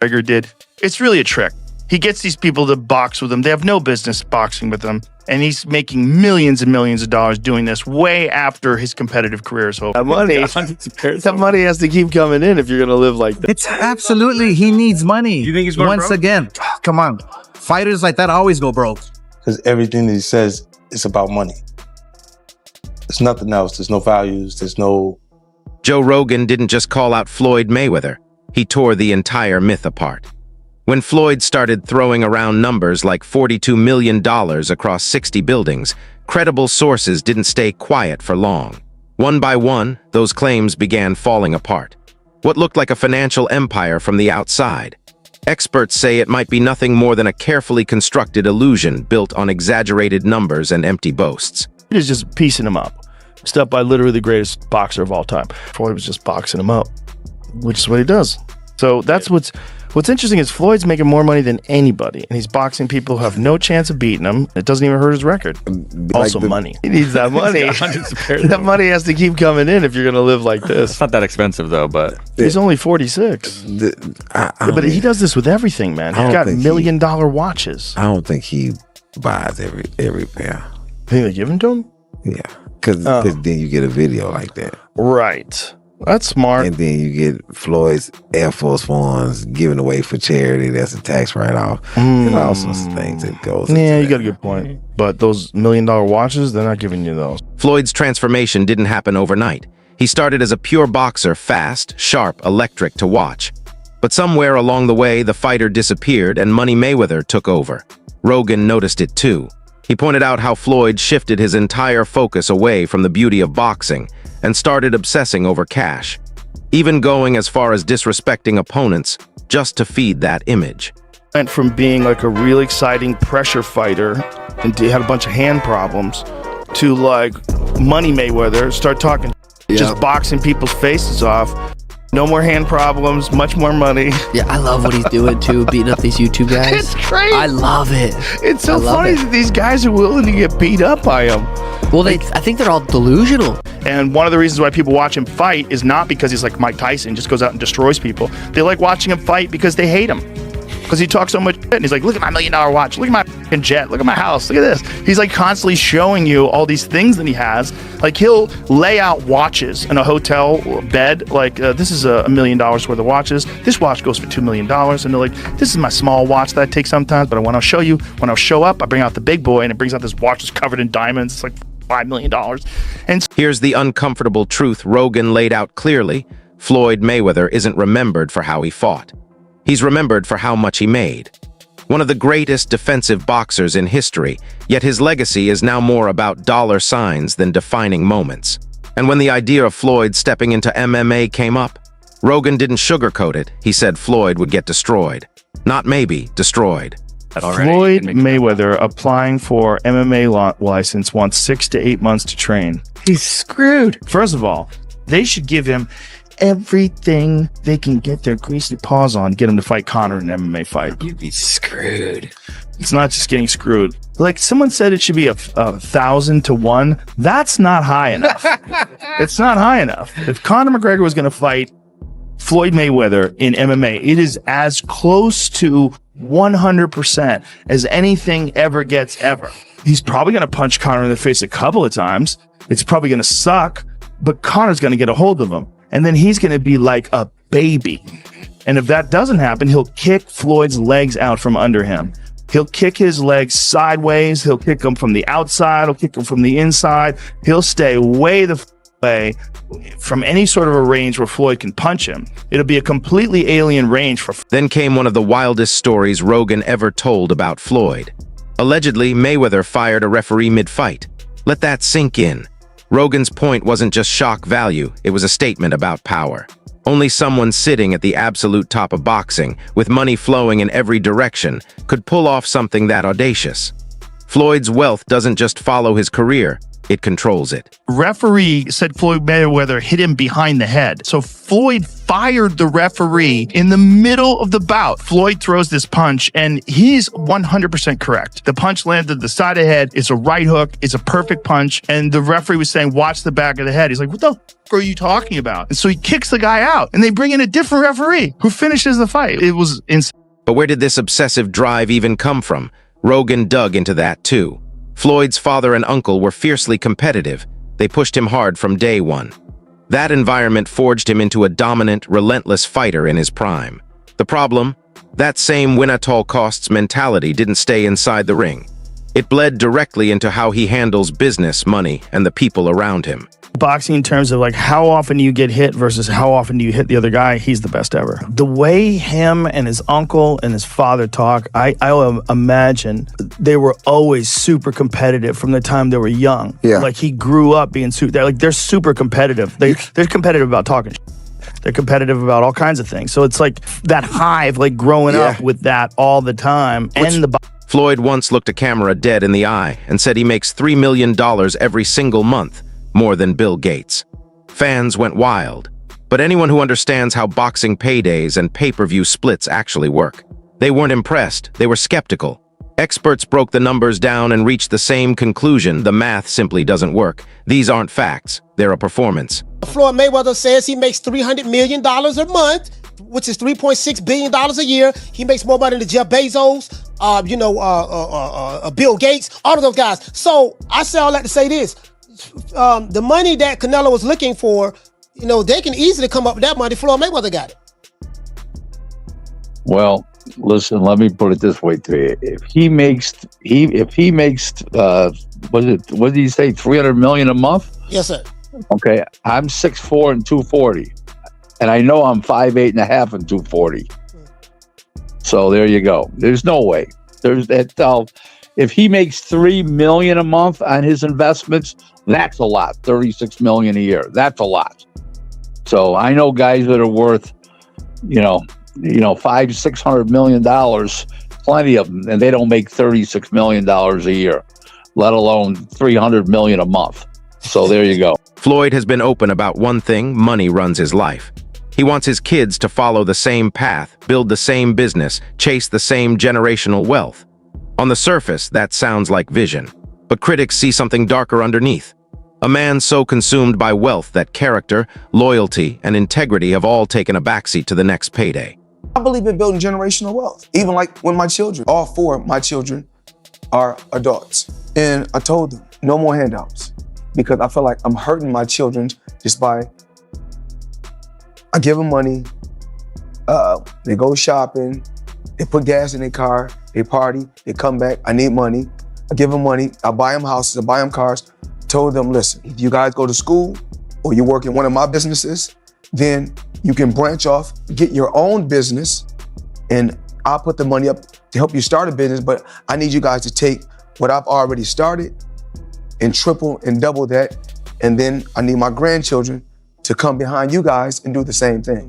McGregor did. It's really a trick. He gets these people to box with him. They have no business boxing with him. And he's making millions and millions of dollars doing this way after his competitive career is over. That money has to keep coming in if you're going to live like that. It's absolutely, he needs money. You think he's going Once broke? again, come on. Fighters like that always go broke. Because everything that he says is about money. There's nothing else. There's no values. There's no... Joe Rogan didn't just call out Floyd Mayweather. He tore the entire myth apart. When Floyd started throwing around numbers like $42 million across 60 buildings, credible sources didn't stay quiet for long. One by one, those claims began falling apart. What looked like a financial empire from the outside. Experts say it might be nothing more than a carefully constructed illusion built on exaggerated numbers and empty boasts. It is just piecing him up. Stuff by literally the greatest boxer of all time. Floyd was just boxing him up, which is what he does. So that's what's interesting is Floyd's making more money than anybody, and he's boxing people who have no chance of beating him. It doesn't even hurt his record. Also, money. He needs that money. That money has to keep coming in if you're going to live like this. It's not that expensive though, but he's only 46. But he does this with everything, man. He's got $1 million watches. I don't think he buys every pair. Think they give them to him? Yeah, because then you get a video like that. Right. That's smart. And then you get Floyd's Air Force Ones given away for charity. That's a tax write-off. There's all sorts of things that goes. Yeah, you got a good point. But those $1 million watches, they're not giving you those. Floyd's transformation didn't happen overnight. He started as a pure boxer, fast, sharp, electric to watch. But somewhere along the way, the fighter disappeared and Money Mayweather took over. Rogan noticed it too. He pointed out how Floyd shifted his entire focus away from the beauty of boxing and started obsessing over cash, even going as far as disrespecting opponents just to feed that image. Went from being like a real exciting pressure fighter and he had a bunch of hand problems to like Money Mayweather, start talking, just boxing people's faces off. No more hand problems, much more money. Yeah, I love what he's doing too, beating up these YouTube guys. It's crazy. I love it. It's so funny that these guys are willing to get beat up by him. Well, I think they're all delusional. And one of the reasons why people watch him fight is not because he's like Mike Tyson, just goes out and destroys people. They like watching him fight because they hate him. Because he talks so much shit and he's like, look at my $1 million watch, look at my fucking jet, look at my house, look at this. He's like constantly showing you all these things that he has. Like he'll lay out watches in a hotel bed, like this is $1 million worth of watches. This watch goes for $2 million. And they're like, this is my small watch that I take sometimes, but I want to show you, when I show up, I bring out the big boy and it brings out this watch that's covered in diamonds. It's like $5 million. And here's the uncomfortable truth Rogan laid out clearly. Floyd Mayweather isn't remembered for how he fought. He's remembered for how much he made. One of the greatest defensive boxers in history, yet his legacy is now more about dollar signs than defining moments. And when the idea of Floyd stepping into MMA came up, Rogan didn't sugarcoat it. He said Floyd would get destroyed. Not maybe, destroyed. Floyd Mayweather applying for MMA license wants 6 to 8 months to train. He's screwed. First of all, they should give him everything they can get their greasy paws on, get him to fight Conor in an MMA fight. You'd be screwed. It's not just getting screwed. Like someone said it should be 1,000 to 1. That's not high enough. It's not high enough. If Conor McGregor was going to fight Floyd Mayweather in MMA, it is as close to 100% as anything ever gets ever. He's probably going to punch Conor in the face a couple of times. It's probably going to suck, but Conor's going to get a hold of him. And then he's going to be like a baby. And if that doesn't happen, he'll kick Floyd's legs out from under him. He'll kick his legs sideways. He'll kick them from the outside. He'll kick them from the inside. He'll stay way the way from any sort of a range where Floyd can punch him. It'll be a completely alien range for. Then came one of the wildest stories Rogan ever told about Floyd. Allegedly, Mayweather fired a referee mid-fight. Let that sink in. Rogan's point wasn't just shock value, it was a statement about power. Only someone sitting at the absolute top of boxing, with money flowing in every direction, could pull off something that audacious. Floyd's wealth doesn't just follow his career, it controls it. Referee said Floyd Mayweather hit him behind the head. So Floyd fired the referee in the middle of the bout. Floyd throws this punch, and he's 100% correct. The punch landed the side of the head. It's a right hook. It's a perfect punch. And the referee was saying, watch the back of the head. He's like, what the f are you talking about? And so he kicks the guy out, and they bring in a different referee who finishes the fight. It was insane. But where did this obsessive drive even come from? Rogan dug into that too. Floyd's father and uncle were fiercely competitive. They pushed him hard from day one. That environment forged him into a dominant, relentless fighter in his prime. The problem? That same win-at-all-costs mentality didn't stay inside the ring. It bled directly into how he handles business, money, and the people around him. Boxing in terms of like how often do you get hit versus how often do you hit the other guy, he's the best ever. The way him and his uncle and his father talk, I imagine they were always super competitive from the time they were young. Yeah. Like he grew up being they're super competitive. They're competitive about talking. They're competitive about all kinds of things. So it's like that hive, like growing up with that all the time. Floyd once looked a camera dead in the eye and said he makes $3 million every single month. More than Bill Gates. Fans went wild, but anyone who understands how boxing paydays and pay-per-view splits actually work. They weren't impressed, they were skeptical. Experts broke the numbers down and reached the same conclusion: the math simply doesn't work. These aren't facts, they're a performance. Floyd Mayweather says he makes $300 million a month, which is $3.6 billion a year. He makes more money than Jeff Bezos, Bill Gates, all of those guys. So I say all that to say this. The money that Canelo was looking for, they can easily come up with that money. Floyd Mayweather got it. Well, listen, let me put it this way to you. If he makes what did he say, $300 million a month? Yes, sir. Okay, I'm 6'4" and 240. And I know I'm 5'8" and a half and 240. So there you go. There's no way. There's that. If he makes $3 million a month on his investments, that's a lot. $36 million a year. That's a lot. So I know guys that are worth, $500-600 million, plenty of them, and they don't make $36 million a year, let alone $300 million a month. So there you go. Floyd has been open about one thing: money runs his life. He wants his kids to follow the same path, build the same business, chase the same generational wealth. On the surface, that sounds like vision, but critics see something darker underneath. A man so consumed by wealth that character, loyalty, and integrity have all taken a backseat to the next payday. I believe in building generational wealth. Even like when my children, all four of my children are adults. And I told them, no more handouts. Because I feel like I'm hurting my children just by, I give them money, they go shopping, they put gas in their car, they party, they come back, I need money. I give them money, I buy them houses, I buy them cars. Told them, listen, if you guys go to school or you work in one of my businesses, then you can branch off, get your own business, and I'll put the money up to help you start a business, but I need you guys to take what I've already started and triple and double that, and then I need my grandchildren to come behind you guys and do the same thing.